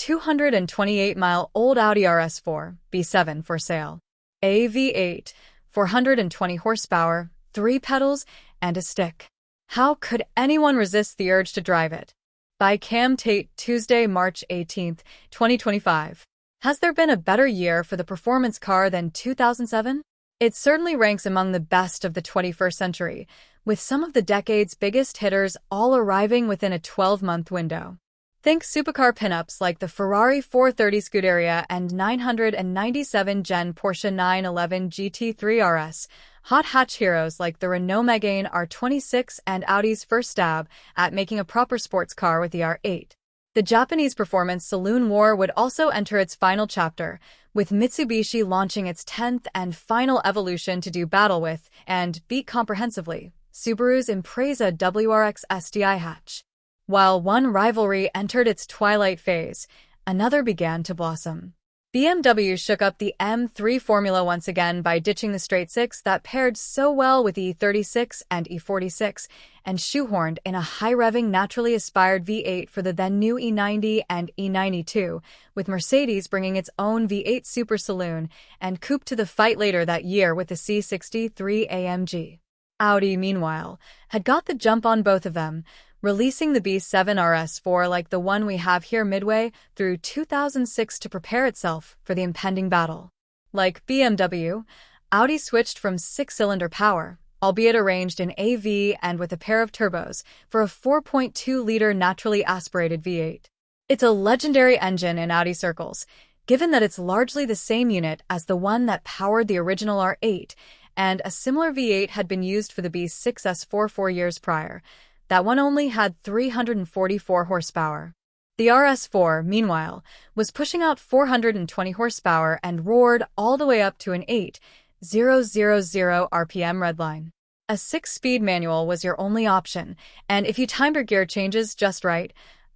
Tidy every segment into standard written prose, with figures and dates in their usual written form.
228-mile-old Audi RS4 B7 for sale. A V8, 420 horsepower, 3 pedals, and a stick. How could anyone resist the urge to drive it? By Cam Tate, Tuesday, March 18, 2025. Has there been a better year for the performance car than 2007? It certainly ranks among the best of the 21st century, with some of the decade's biggest hitters all arriving within a 12-month window. Think supercar pinups like the Ferrari 430 Scuderia and 997 Gen Porsche 911 GT3 RS, hot hatch heroes like the Renault Megane R26 and Audi's first stab at making a proper sports car with the R8. The Japanese performance saloon war would also enter its final chapter, with Mitsubishi launching its 10th and final evolution to do battle with, and beat comprehensively, Subaru's Impreza WRX STI hatch. While one rivalry entered its twilight phase, another began to blossom. BMW shook up the M3 formula once again by ditching the straight six that paired so well with E36 and E46 and shoehorned in a high-revving, naturally aspired V8 for the then-new E90 and E92, with Mercedes bringing its own V8 Super Saloon and coupe to the fight later that year with the C63 AMG. Audi, meanwhile, had got the jump on both of them, releasing the B7 RS4 like the one we have here midway through 2006 to prepare itself for the impending battle. Like BMW, Audi switched from six-cylinder power, albeit arranged in AV and with a pair of turbos, for a 4.2-liter naturally aspirated V8. It's a legendary engine in Audi circles, given that it's largely the same unit as the one that powered the original R8, and a similar V8 had been used for the B6 S4 4 years prior. That one only had 344 horsepower. The RS4, meanwhile, was pushing out 420 horsepower and roared all the way up to an 8,000 RPM redline. A 6-speed manual was your only option, and if you timed your gear changes just right,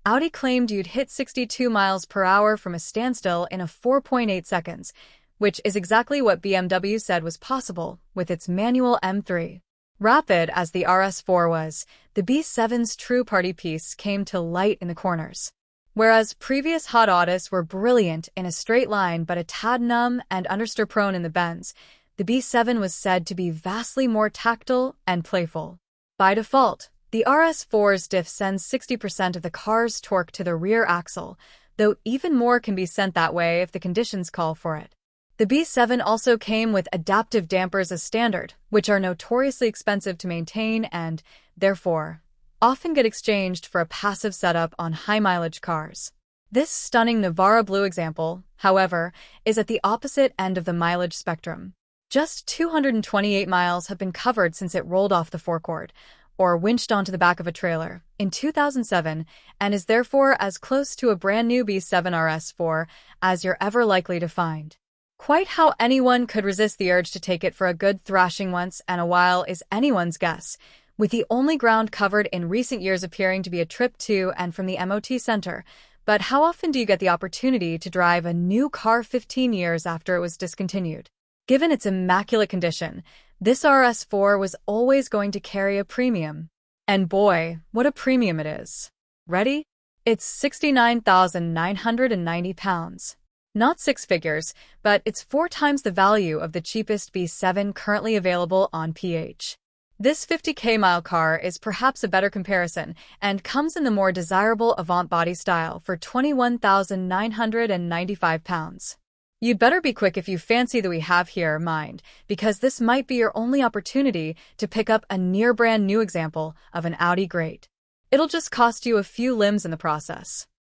Audi claimed you'd hit 62 miles per hour from a standstill in a 4.8 seconds, which is exactly what BMW said was possible with its manual M3. Rapid as the RS4 was, the B7's true party piece came to light in the corners. Whereas previous hot Audis were brilliant in a straight line but a tad numb and understeer-prone in the bends, the B7 was said to be vastly more tactile and playful. By default, the RS4's diff sends 60% of the car's torque to the rear axle, though even more can be sent that way if the conditions call for it. The B7 also came with adaptive dampers as standard, which are notoriously expensive to maintain and, therefore, often get exchanged for a passive setup on high-mileage cars. This stunning Navara Blue example, however, is at the opposite end of the mileage spectrum. Just 228 miles have been covered since it rolled off the forecourt, or winched onto the back of a trailer, in 2007, and is therefore as close to a brand-new B7 RS4 as you're ever likely to find. Quite how anyone could resist the urge to take it for a good thrashing once in a while is anyone's guess, with the only ground covered in recent years appearing to be a trip to and from the MOT center. But how often do you get the opportunity to drive a new car 15 years after it was discontinued? Given its immaculate condition, this RS4 was always going to carry a premium. And boy, what a premium it is. Ready? It's 69,990 pounds. Not six figures, but it's 4 times the value of the cheapest B7 currently available on PH. This 50k mile car is perhaps a better comparison and comes in the more desirable Avant body style for 21,995 pounds. You'd better be quick if you fancy the we have here mind, because this might be your only opportunity to pick up a near brand new example of an Audi great. It'll just cost you a few limbs in the process.